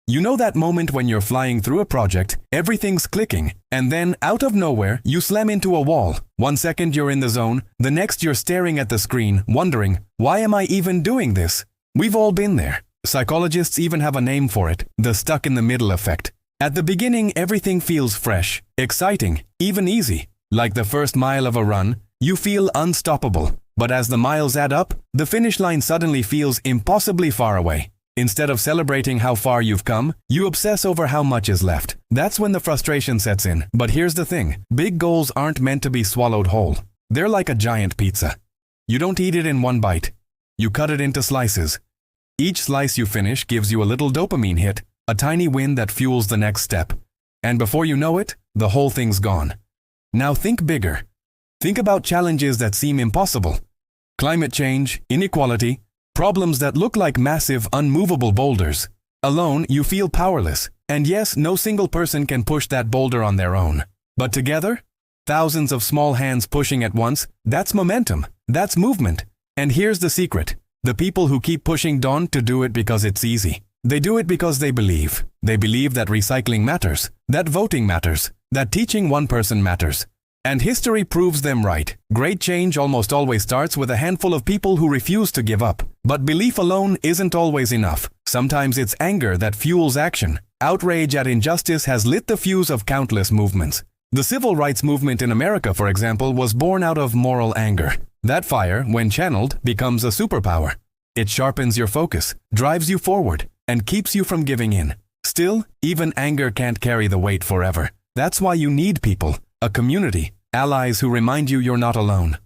You know that moment when you're flying through a project, everything's clicking, and then, out of nowhere, you slam into a wall. 1 second you're in the zone, the next you're staring at the screen, wondering, why am I even doing this? We've all been there. Psychologists even have a name for it, the stuck-in-the-middle effect. At the beginning, everything feels fresh, exciting, even easy. Like the first mile of a run, you feel unstoppable. But as the miles add up, the finish line suddenly feels impossibly far away. Instead of celebrating how far you've come, you obsess over how much is left. That's when the frustration sets in. But here's the thing, big goals aren't meant to be swallowed whole. They're like a giant pizza. You don't eat it in one bite. You cut it into slices. Each slice you finish gives you a little dopamine hit, a tiny win that fuels the next step. And before you know it, the whole thing's gone. Now think bigger. Think about challenges that seem impossible. Climate change, inequality, problems that look like massive, unmovable boulders. Alone, you feel powerless. And yes, no single person can push that boulder on their own. But together, thousands of small hands pushing at once, that's momentum. That's movement. And here's the secret. The people who keep pushing don't do it because it's easy. They do it because they believe. They believe that recycling matters, that voting matters, that teaching one person matters. And history proves them right. Great change almost always starts with a handful of people who refuse to give up. But belief alone isn't always enough. Sometimes it's anger that fuels action. Outrage at injustice has lit the fuse of countless movements. The civil rights movement in America, for example, was born out of moral anger. That fire, when channeled, becomes a superpower. It sharpens your focus, drives you forward, and keeps you from giving in. Still, even anger can't carry the weight forever. That's why you need people, a community, allies who remind you you're not alone.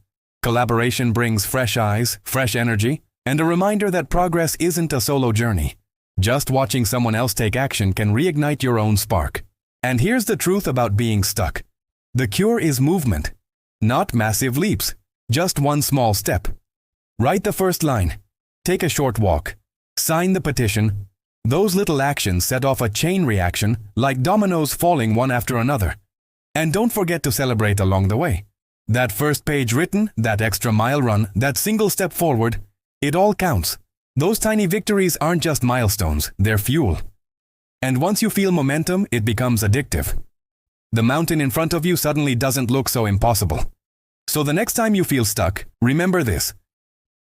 Collaboration brings fresh eyes, fresh energy, and a reminder that progress isn't a solo journey. Just watching someone else take action can reignite your own spark. And here's the truth about being stuck. The cure is movement, not massive leaps, just one small step. Write the first line. Take a short walk. Sign the petition. Those little actions set off a chain reaction, like dominoes falling one after another. And don't forget to celebrate along the way. That first page written, that extra mile run, that single step forward, it all counts. Those tiny victories aren't just milestones, they're fuel. And once you feel momentum, it becomes addictive. The mountain in front of you suddenly doesn't look so impossible. So the next time you feel stuck, remember this.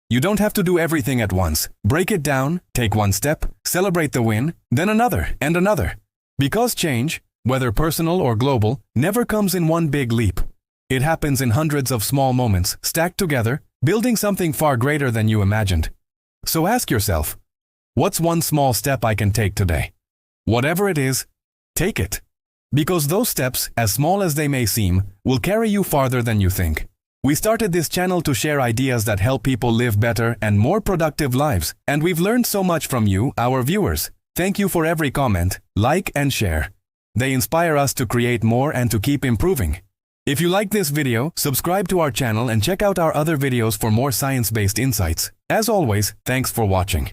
You don't have to do everything at once. Break it down, take one step, celebrate the win, then another and another. Because change, whether personal or global, never comes in one big leap. It happens in hundreds of small moments, stacked together, building something far greater than you imagined. So ask yourself, what's one small step I can take today? Whatever it is, take it. Because those steps, as small as they may seem, will carry you farther than you think. We started this channel to share ideas that help people live better and more productive lives, and we've learned so much from you, our viewers. Thank you for every comment, like, and share. They inspire us to create more and to keep improving. If you like this video, subscribe to our channel and check out our other videos for more science-based insights. As always, thanks for watching.